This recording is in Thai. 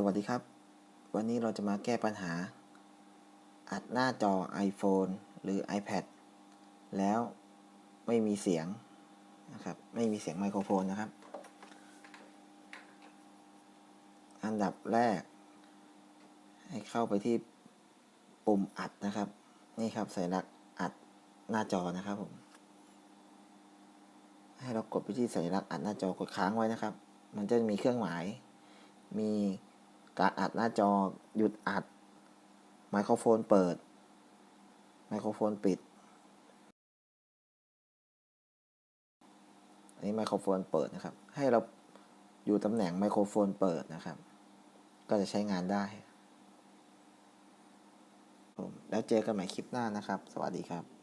สวัสดีครับวันนี้เราจะมาแก้ปัญหาอัดหน้าจอ iPhone หรือ iPad แล้วไม่มีเสียงนะครับไม่มีเสียงไมโครโฟนนะครับอันดับแรกให้เข้าไปที่ปุ่มอัดนะครับนี่ครับสัญลักษณ์อัดหน้าจอนะครับผมให้เรากดไปที่สัญลักษณ์อัดหน้าจอกดค้างไว้นะครับมันจะมีเครื่องหมายมีการอัดหน้าจอหยุดอัดไมโครโฟนเปิดไมโครโฟนปิดอันนี้ไมโครโฟนเปิดนะครับให้เราอยู่ตำแหน่งไมโครโฟนเปิดนะครับก็จะใช้งานได้แล้วเจอกันใหม่คลิปหน้านะครับสวัสดีครับ